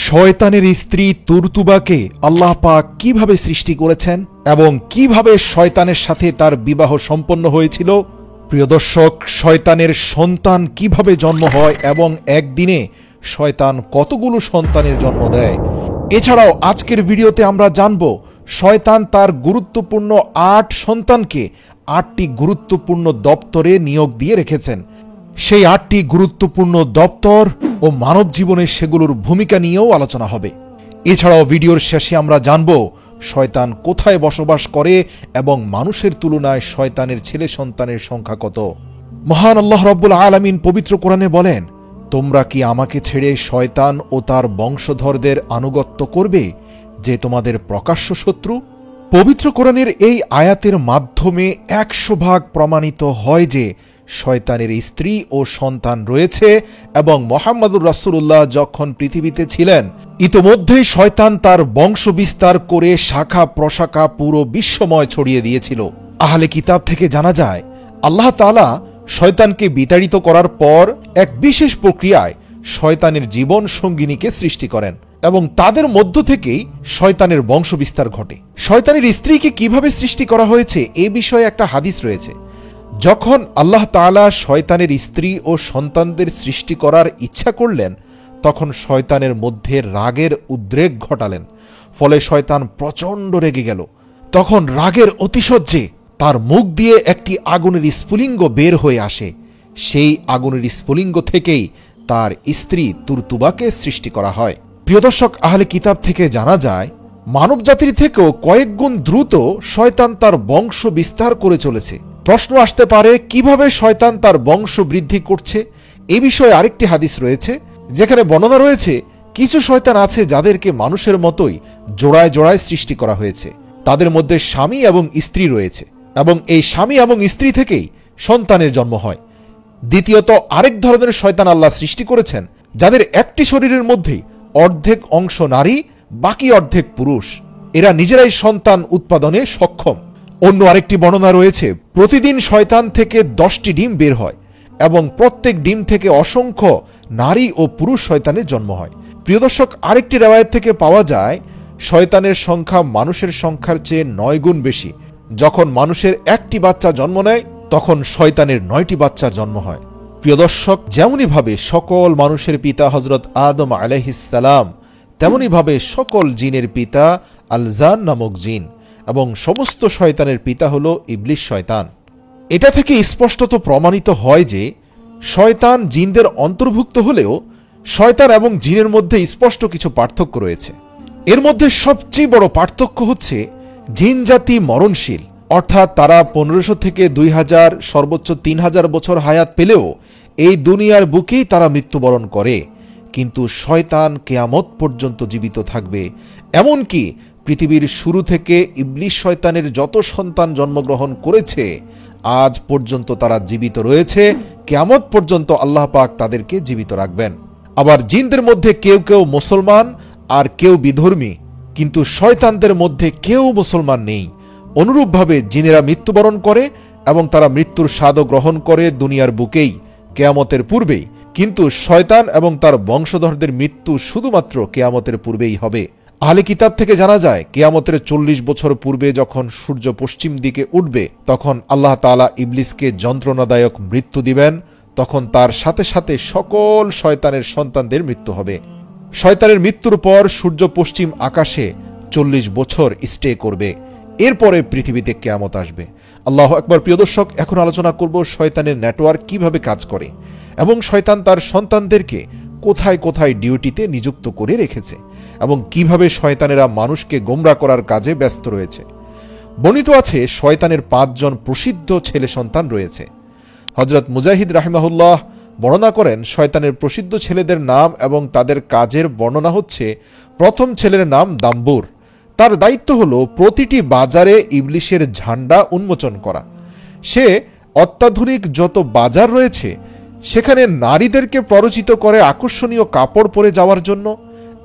শয়তানের স্ত্রী তুরতুবাকে আল্লাহ পাক কিভাবে সৃষ্টি করেছেন এবং কিভাবে শয়তানের সাথে তার বিবাহ সম্পন্ন হয়েছিল। প্রিয় দর্শক, শয়তানের সন্তান কিভাবে জন্ম হয় এবং একদিনে শয়তান কতগুলো সন্তানের জন্ম দেয়। এছাড়াও আজকের ভিডিওতে আমরা জানব শয়তান তার গুরুত্বপূর্ণ ৮ সন্তানকে ৮টি গুরুত্বপূর্ণ দপ্তরে নিয়োগ দিয়ে রেখেছেন। সেই ৮টি গুরুত্বপূর্ণ দপ্তর ও মানব জীবনে সেগুলোর ভূমিকা নিয়েও আলোচনা হবে। এছাড়াও ভিডিওর শেষে আমরা জানব শয়তান কোথায় বসবাস করে এবং মানুষের তুলনায় শয়তানের ছেলে সন্তানের সংখ্যা কত। মহান আল্লাহ রাব্বুল আলামিন পবিত্র কোরআনে বলেন, তোমরা কি আমাকে ছেড়ে শয়তান ও তার বংশধরদের আনুগত্য করবে, যে তোমাদের প্রকাশ্য শত্রু। পবিত্র কোরআনের এই আয়াতের মাধ্যমে ১০০% প্রমাণিত হয় যে শয়তানের স্ত্রী ও সন্তান রয়েছে এবং মুহাম্মদুর রাসূলুল্লাহ যখন পৃথিবীতে ছিলেন ইতোমধ্যেই শয়তান তার বংশ বিস্তার করে শাখা প্রশাখা পুরো বিশ্বময় ছড়িয়ে দিয়েছিল। আহলে কিতাব থেকে জানা যায় আল্লাহ তাআলা শয়তানকে বিতাড়িত করার পর এক বিশেষ প্রক্রিয়ায় শয়তানের জীবন সঙ্গিনীকে সৃষ্টি করেন এবং তাদের মধ্য থেকেই শয়তানের বংশ বিস্তার ঘটে। শয়তানের স্ত্রীকে কিভাবে সৃষ্টি করা হয়েছে এ বিষয়ে একটা হাদিস রয়েছে। যখন আল্লাহ তাআলা শয়তানের স্ত্রী ও সন্তানদের সৃষ্টি করার ইচ্ছা করলেন, তখন শয়তানের মধ্যে রাগের উদ্রেক ঘটালেন। ফলে শয়তান প্রচণ্ড রেগে গেল। তখন রাগের অতিশয্যে তার মুখ দিয়ে একটি আগুনের স্ফুলিঙ্গ বের হয়ে আসে। সেই আগুনের স্ফুলিঙ্গ থেকেই তার স্ত্রী তুরতুবাকে সৃষ্টি করা হয়। প্রিয় দর্শক, আহলে কিতাব থেকে জানা যায় মানব জাতির থেকেও কয়েক গুণ দ্রুত শয়তান তার বংশ বিস্তার করে চলেছে। প্রশ্ন আসতে পারে, কিভাবে শয়তান তার বংশ বৃদ্ধি করছে। এ বিষয়ে আরেকটি হাদিস রয়েছে যেখানে বর্ণনা রয়েছে কিছু শয়তান আছে যাদেরকে মানুষের মতোই জোড়ায় জোড়ায় সৃষ্টি করা হয়েছে। তাদের মধ্যে স্বামী এবং স্ত্রী রয়েছে এবং এই স্বামী এবং স্ত্রী থেকেই সন্তানের জন্ম হয়। দ্বিতীয়ত আরেক ধরনের শয়তান আল্লাহ সৃষ্টি করেছেন যাদের একটি শরীরের মধ্যেই অর্ধেক অংশ নারী, বাকি অর্ধেক পুরুষ। এরা নিজেরাই সন্তান উৎপাদনে সক্ষম। অন্য আরেকটি বর্ণনা রয়েছে প্রতিদিন শয়তান থেকে 10টি ডিম বের হয় এবং প্রত্যেক ডিম থেকে অসংখ্য নারী ও পুরুষ শয়তানের জন্ম হয়। প্রিয় দর্শক, আরেকটি রিওয়ায়াত থেকে পাওয়া যায় শয়তানের সংখ্যা মানুষের সংখ্যার চেয়ে 9 গুণ বেশি। যখন মানুষের একটি বাচ্চা জন্ম নেয় তখন শয়তানের 9টি বাচ্চার জন্ম হয়। প্রিয় দর্শক, যেমনিভাবে সকল মানুষের পিতা হযরত আদম আলাইহিস সালাম, তেমনিভাবে সকল জিনের পিতা আল-জান নামক জিন এবং সমস্ত শয়তানের পিতা হল ইবলিস শয়তান। এটা থেকে স্পষ্টত প্রমাণিত হয় যে শয়তান জিনদের অন্তর্ভুক্ত হলেও শয়তান এবং জিনের মধ্যে স্পষ্ট কিছু পার্থক্য রয়েছে। এর মধ্যে সবচেয়ে বড় পার্থক্য হচ্ছে জিন জাতি মরণশীল, অর্থাৎ তারা 1500 থেকে 2000 সর্বোচ্চ 3000 বছর হায়াত পেলেও এই দুনিয়ার বুকেই তারা মৃত্যুবরণ করে। কিন্তু শয়তান কিয়ামত পর্যন্ত জীবিত থাকবে। এমনকি পৃথিবীর শুরু থেকে ইবলিস শয়তানের যত সন্তান জন্মগ্রহণ করেছে আজ পর্যন্ত তারা জীবিত রয়েছে। কিয়ামত পর্যন্ত আল্লাহ পাক তাদেরকে জীবিত রাখবেন। আবার জিনদের মধ্যে কেউ কেউ মুসলমান আর কেউ বিধর্মী, কিন্তু শয়তানদের মধ্যে কেউ মুসলমান নেই। অনুরূপভাবে জিনেরা মৃত্যুবরণ করে এবং তারা মৃত্যুর স্বাদও গ্রহণ করে দুনিয়ার বুকেই কিয়ামতের পূর্বেই, কিন্তু শয়তান এবং তার বংশধরদের মৃত্যু শুধুমাত্র কিয়ামতের পূর্বেই হবে। আহলে কিতাব থেকে জানা যায় কিয়ামতের 40 বছর পূর্বে যখন সূর্য পশ্চিম দিকে উঠবে তখন আল্লাহ তাআলা ইবলিসকে যন্ত্রণাদায়ক মৃত্যু দিবেন। তখন তার সাথে সাথে সকল শয়তানের সন্তানদের মৃত্যু হবে। শয়তানের মৃত্যুর পর সূর্য পশ্চিম আকাশে 40 বছর স্টে করবে। এরপরে পৃথিবীতে কিয়ামত আসবে। আল্লাহু আকবার। প্রিয় দর্শক, এখন আলোচনা করব শয়তানের নেটওয়ার্ক কিভাবে কাজ করে এবং শয়তান তার সন্তানদেরকে কোথায় কোথায় ডিউটিতে নিযুক্ত করে রেখেছে এবং কিভাবে শয়তানেরা মানুষকে গোমরাহ করার কাজে ব্যস্ত রয়েছে। বর্ণিত আছে শয়তানের 5 জন প্রসিদ্ধ ছেলে সন্তান রয়েছে। হযরত মুজাহিদ রাহিমাহুল্লাহ বর্ণনা করেন শয়তানের প্রসিদ্ধ ছেলেদের নাম এবং তাদের কাজের বর্ণনা হচ্ছে, প্রথম ছেলের নাম দাম্বুর। তার দায়িত্ব হলো প্রতিটি বাজারে ইবলিশের ঝান্ডা উন্মোচন করা। সে অত্যাধুনিক যত বাজার রয়েছে সেখানে নারীদেরকে প্ররোচিত করে আকর্ষণীয় কাপড় পরে যাওয়ার জন্য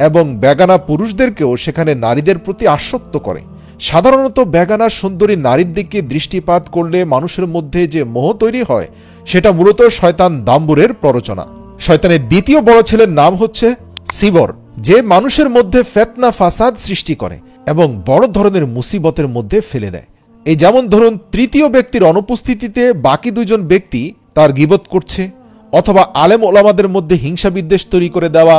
এবং বেগানা পুরুষদেরকেও সেখানে নারীদের প্রতি আসক্ত করে। সাধারণত বেগানা সুন্দরী নারীর দিকে দৃষ্টিপাত করলে মানুষের মধ্যে যে মোহ তৈরি হয় সেটা মূলত শয়তান দাম্বুরের প্ররোচনা। শয়তানের দ্বিতীয় বড় ছেলের নাম হচ্ছে সিবর, যে মানুষের মধ্যে ফিতনা ফাসাদ সৃষ্টি করে এবং বড় ধরনের মুসিবতের মধ্যে ফেলে দেয়। এই যেমন ধরুন, তৃতীয় ব্যক্তির অনুপস্থিতিতে বাকি দুজন ব্যক্তি তার গীবত করছে, অথবা আলেম ওলামাদের মধ্যে হিংসা বিদ্বেষ তৈরি করে দেওয়া।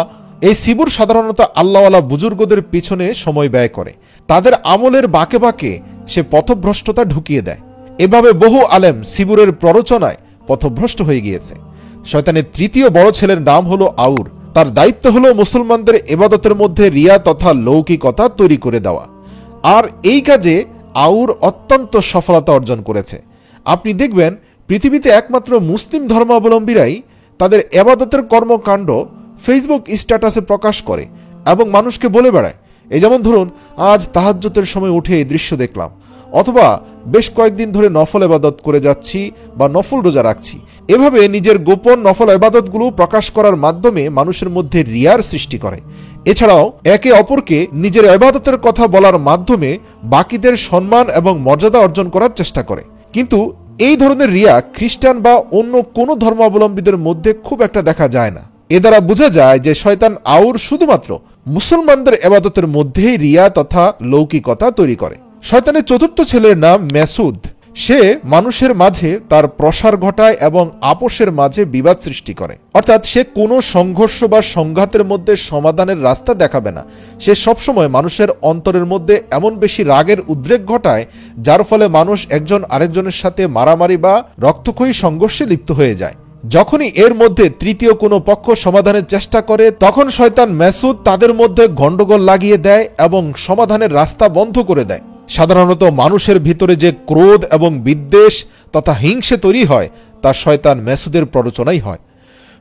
এই সিবুর সাধারণত আল্লাহওয়ালা বুজুর্গদের পিছনে সময় ব্যয় করে, তাদের আমলের বাঁকে বাঁকে সে পথভ্রষ্টতা ঢুকিয়ে দেয়। এভাবে বহু আলেম সিবুরের প্ররোচনায় পথভ্রষ্ট হয়ে গিয়েছে। শয়তানের তৃতীয় বড় ছেলের নাম হলো আউর। তার দায়িত্ব হলো মুসলমানদের ইবাদতের মধ্যে রিয়া তথা লৌকিকতা তৈরি করে দেওয়া। আর এই কাজে আউর অত্যন্ত সফলতা অর্জন করেছে। আপনি দেখবেন পৃথিবীতে একমাত্র মুসলিম ধর্মাবলম্বীরাই তাদের ইবাদতের কর্মকাণ্ড ফেসবুক স্ট্যাটাসে প্রকাশ করে এবং মানুষকে বলে বেড়ায়। এই যেমন ধরুন, আজ তাহাজ্জুদের সময় উঠে এই দৃশ্য দেখলাম, অথবা বেশ কয়েকদিন ধরে নফল ইবাদত করে যাচ্ছি বা নফল রোজা রাখছি। এভাবে নিজের গোপন নফল ইবাদতগুলো প্রকাশ করার মাধ্যমে মানুষের মধ্যে রিয়ার সৃষ্টি করে। এছাড়াও একে অপরকে নিজের ইবাদতের কথা বলার মাধ্যমে বাকিদের সম্মান এবং মর্যাদা অর্জন করার চেষ্টা করে। কিন্তু এই ধরনের রিয়া খ্রিস্টান বা অন্য কোনো ধর্মাবলম্বীদের মধ্যে খুব একটা দেখা যায় না। এ দ্বারা বোঝা যায় যে শয়তান আউর শুধুমাত্র মুসলমানদের ইবাদতের মধ্যেই রিয়া তথা লৌকিকতা তৈরি করে। শয়তানের চতুর্থ ছেলের নাম মাসুদ। সে মানুষের মাঝে তার প্রসার ঘটায় এবং আপোষের মাঝে বিবাদ সৃষ্টি করে। অর্থাৎ সে কোনো সংঘর্ষ বা সংঘাতের মধ্যে সমাধানের রাস্তা দেখাবে না। সে সবসময় মানুষের অন্তরের মধ্যে এমন বেশি রাগের উদ্রেক ঘটায় যার ফলে মানুষ একজন আরেকজনের সাথে মারামারি বা রক্তক্ষয়ী সংঘর্ষে লিপ্ত হয়ে যায়। যখনই এর মধ্যে তৃতীয় কোনো পক্ষ সমাধানের চেষ্টা করে, তখন শয়তান মাসুদ তাদের মধ্যে গন্ডগোল লাগিয়ে দেয় এবং সমাধানের রাস্তা বন্ধ করে দেয়। সাধারণত মানুষের ভিতরে যে ক্রোধ এবং বিদ্বেষ তথা হিংসে তৈরি হয় তা শয়তান মাসুদের প্ররোচনাই হয়।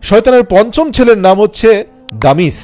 শয়তানের পঞ্চম ছেলের নাম হচ্ছে দামিস।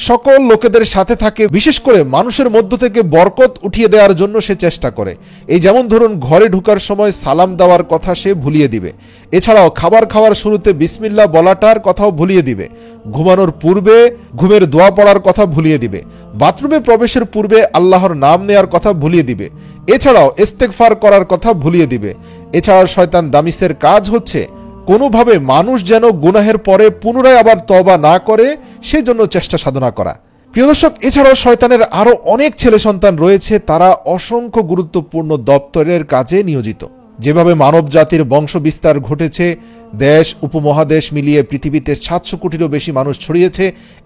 সকল লোকেদের সাথে থাকে, বিশেষ করে মানুষের মধ্য থেকে বরকত উঠিয়ে দেওয়ার জন্য সে চেষ্টা করে। এই যেমন ধরুন, ঘরে ঢুকার সময় সালাম দেওয়ার কথা সে ভুলিয়ে দিবে। এছাড়াও খাবার খাওয়ার শুরুতে বিসমিল্লাহ বলাটার কথাও ভুলিয়ে দিবে। ঘুমানোর পূর্বে ঘুমের দোয়া পড়ার কথা ভুলিয়ে দিবে। বাথরুমে প্রবেশের পূর্বে আল্লাহর নাম নেয়ার কথা ভুলিয়ে দিবে। এছাড়াও ইস্তেগফার করার কথা ভুলিয়ে দিবে। এছাড়াও শয়তান দামিসের কাজ হচ্ছে কোনোভাবে মানুষ যেন গুনাহের পরে পুনরায় আবার তওবা না করে সেজন্য চেষ্টা সাধনা করা। প্রিয় দর্শক, এছাড়াও শয়তানের আরো অনেক ছেলে সন্তান রয়েছে, তারা অসংখ্য গুরুত্বপূর্ণ দপ্তরের কাজে নিয়োজিত। যেভাবে মানব জাতির বংশ বিস্তার ঘটেছে, দেশ উপমহাদেশ মিলিয়ে পৃথিবীতে 700 কোটিরও বেশি মানুষ ছড়িয়েছে,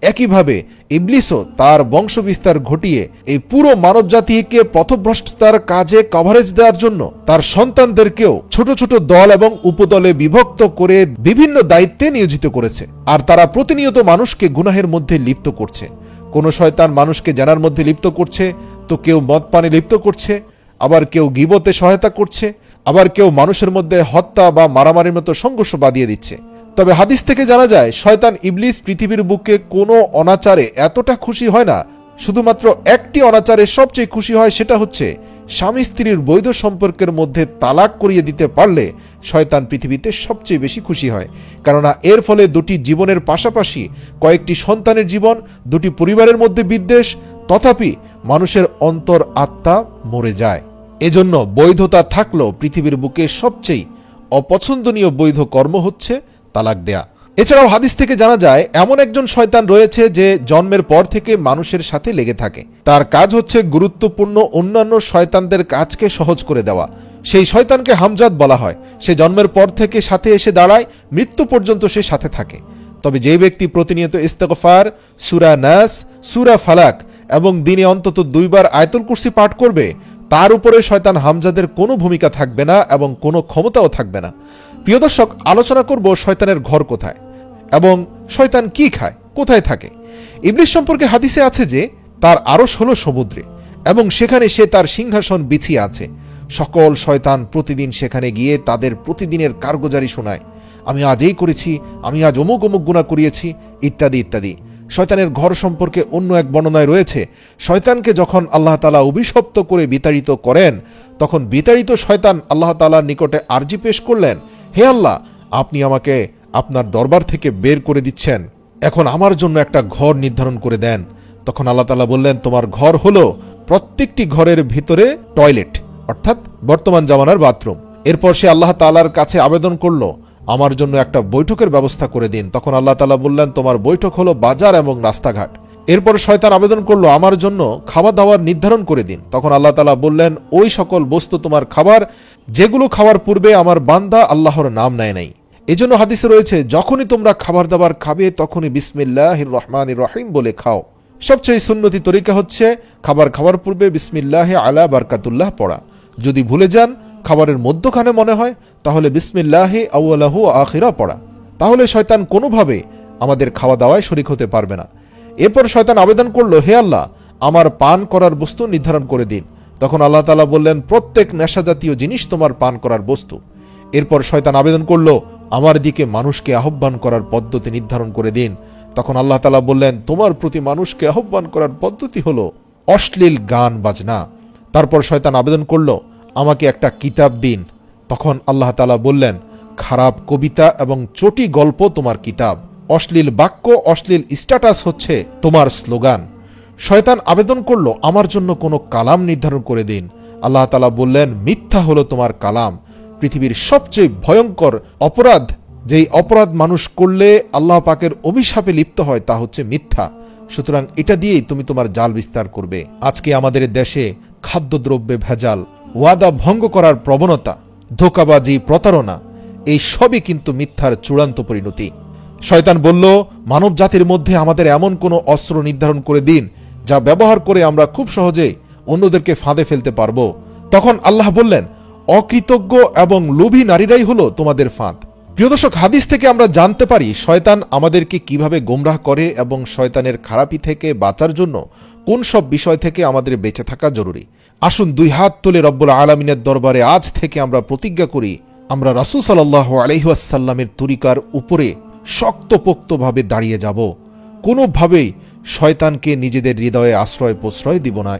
একইভাবে ইবলিসও তার বংশ বিস্তার ঘটিয়ে এই পুরো মানব জাতিকে পথভ্রষ্টতার কাজে কভারেজ দেওয়ার জন্য তার সন্তানদেরকেও ছোট ছোট দল এবং উপদলে বিভক্ত করে বিভিন্ন দায়িত্বে নিয়োজিত করেছে। আর তারা প্রতিনিয়ত মানুষকে গুনাহের মধ্যে লিপ্ত করছে। কোন শয়তান মানুষকে জানার মধ্যে লিপ্ত করছে, তো কেউ মদ পানে লিপ্ত করছে, আবার কেউ গীবতে সহায়তা করছে, আবার কেউ মানুষের মধ্যে হত্যা বা মারামারির মতো সংঘর্ষ বাঁধিয়ে দিচ্ছে। তবে হাদিস থেকে জানা যায় শয়তান ইবলিস পৃথিবীর বুকে কোনো অনাচারে এতটা খুশি হয় না। শুধুমাত্র একটি অনাচারে সবচেয়ে খুশি হয়, সেটা হচ্ছে স্বামী স্ত্রীর বৈধ সম্পর্কের মধ্যে তালাক করিয়ে দিতে পারলে শয়তান পৃথিবীতে সবচেয়ে বেশি খুশি হয়। কেননা এর ফলে দুটি জীবনের পাশাপাশি কয়েকটি সন্তানের জীবন, দুটি পরিবারের মধ্যে বিদ্বেষ, তথাপি মানুষের অন্তর আত্মা মরে যায়। এজন্য বৈধতা থাকলেও পৃথিবীর বুকে সবচেয়ে অপছন্দনীয় বৈধ কর্ম হচ্ছে তালাক দেয়া। এছাড়াও হাদিস থেকে জানা যায় এমন একজন শয়তান রয়েছে যে জন্মের পর থেকে মানুষের সাথে লেগে থাকে। তার কাজ হচ্ছে গুরুত্বপূর্ণ অন্যান্য শয়তানদের কাজকে সহজ করে দেওয়া। সেই শয়তানকে হামজাত বলা হয়। সে জন্মের পর থেকে সাথে এসে দাঁড়ায়, মৃত্যু পর্যন্ত সে সাথে থাকে। তবে যে ব্যক্তি প্রতিনিয়ত ইস্তেগফার, সূরা নাস, সূরা ফালাক এবং দিনে অন্তত 2 বার আয়াতুল কুরসি পাঠ করবে, তার উপরে শয়তান হামজাদের কোনো ভূমিকা থাকবে না এবং কোনো ক্ষমতাও থাকবে না। প্রিয় দর্শক, আলোচনা করব শয়তানের ঘর কোথায় এবং শয়তান কি খায়, কোথায় থাকে। ইবলিস সম্পর্কে হাদিসে আছে যে তার আরশ হলো সমুদ্রে এবং সেখানে সে তার সিংহাসন বিছিয়ে আছে। সকল শয়তান প্রতিদিন সেখানে গিয়ে তাদের প্রতিদিনের কারগুজারি শোনায়। আমি আজ এই করেছি, আমি আজ অমুক অমুক গুনাহ করিয়েছি, ইত্যাদি ইত্যাদি। শয়তানের ঘর সম্পর্কে অন্য এক বর্ণনায় রয়েছে, শয়তানকে যখন আল্লাহ তাআলা অভিশপ্ত করে বিতাড়িত করেন, তখন বিতাড়িত শয়তান আল্লাহ তাআলার নিকটে আরজি পেশ করলেন, হে আল্লাহ, আপনি আমাকে আপনার দরবার থেকে বের করে দিচ্ছেন, এখন আমার জন্য একটা ঘর নির্ধারণ করে দেন। তখন আল্লাহ তাআলা বললেন, তোমার ঘর হলো প্রত্যেকটি ঘরের ভিতরে টয়লেট, অর্থাৎ বর্তমান জামানার বাথরুম। এরপর সে আল্লাহ তাআলার কাছে আবেদন করলো, আমার জন্য একটা বৈঠকের ব্যবস্থা করে দিন। তখন আল্লাহ তাআলা বললেন, তোমার বৈঠক হলো বাজার এবং রাস্তাঘাট। এরপর শয়তান আবেদন করলো, আমার জন্য খাবার দাবার নির্ধারণ করে দিন। তখন আল্লাহ তাআলা বললেন, ওই সকল বস্তু তোমার খাবার যেগুলো খাওয়ার পূর্বে আমার বান্দা আল্লাহর নাম নেয় নাই। এজন্য হাদিসে রয়েছে, যখনই তোমরা খাবার দাবার খাবে তখনই বিসমিল্লাহির রহমানির রহিম বলে খাও। সবচেয়ে সুন্নতি তরিকা হচ্ছে খাবার খাওয়ার পূর্বে বিসমিল্লাহি আলা বারকাতুল্লাহ পড়া। যদি ভুলে যান, খাবারের মধ্যখানে মনে হয়, তাহলে বিসমিল্লাহি আউয়ালাহু আখিরা পড়া। তাহলে শয়তান কোনোভাবে আমাদের খাওয়া দাওয়ায় শরীক হতে পারবে না। এরপর শয়তান আবেদন করলো, হে আল্লাহ, আমার পান করার বস্তু নির্ধারণ করে দিন। তখন আল্লাহ তাআলা বললেন, প্রত্যেক নেশাজাতীয় জিনিস তোমার পান করার বস্তু। এরপর শয়তান আবেদন করলো, আমার দিকে মানুষকে আহ্বান করার পদ্ধতি নির্ধারণ করে দিন। তখন আল্লাহ তাআলা বললেন, তোমার প্রতি মানুষকে আহ্বান করার পদ্ধতি হলো অশ্লীল গান বাজনা। তারপর শয়তান আবেদন করলো, আমাকে একটা কিতাব দিন। তখন আল্লাহ তাআলা বললেন, খারাপ কবিতা এবং চটি গল্প তোমার কিতাব, অশ্লীল বাক্য, অশ্লীল স্ট্যাটাস হচ্ছে তোমার স্লোগান। শয়তান আবেদন করলো, আমার জন্য কোনো কালাম নির্ধারণ করে দিন। আল্লাহ তাআলা বললেন, মিথ্যা হলো তোমার কালাম। পৃথিবীর সবচেয়ে ভয়ঙ্কর অপরাধ, যেই অপরাধ মানুষ করলে আল্লাহ পাকের অভিশাপে লিপ্ত হয়, তা হচ্ছে মিথ্যা। সুতরাং এটা দিয়েই তুমি তোমার জাল বিস্তার করবে। আজকে আমাদের দেশে খাদ্যদ্রব্যে ভেজাল, ওয়াদা ভঙ্গ করার প্রবণতা, ধোঁকাবাজি, প্রতারণা, এই সবই কিন্তু মিথ্যার চূড়ান্ত পরিণতি। শয়তান বলল, মানব জাতির মধ্যে আমাদের এমন কোনো অস্ত্র নির্ধারণ করে দিন যা ব্যবহার করে আমরা খুব সহজে অন্যদেরকে ফাঁদে ফেলতে পারব। তখন আল্লাহ বললেন, অকৃতজ্ঞ এবং লোভী নারীরাই হলো তোমাদের ফাঁদ। প্রিয় দর্শক, হাদিস থেকে আমরা জানতে পারি শয়তান আমাদেরকে কিভাবে গোমরাহ করে এবং শয়তানের খারাপি থেকে বাঁচার জন্য কোন সব বিষয় থেকে আমাদের বেঁচে থাকা জরুরি। আসুন দুই হাত তুলে রব্বুল আলামিনের দরবারে আজ থেকে আমরা প্রতিজ্ঞা করি, আমরা রাসূল সাল্লাল্লাহু আলাইহি ওয়াসাল্লামের তরিকার উপরে শক্তপোক্তভাবে দাঁড়িয়ে যাব। কোনোভাবেই শয়তানকে নিজেদের হৃদয়ে আশ্রয় প্রশ্রয় দিব না।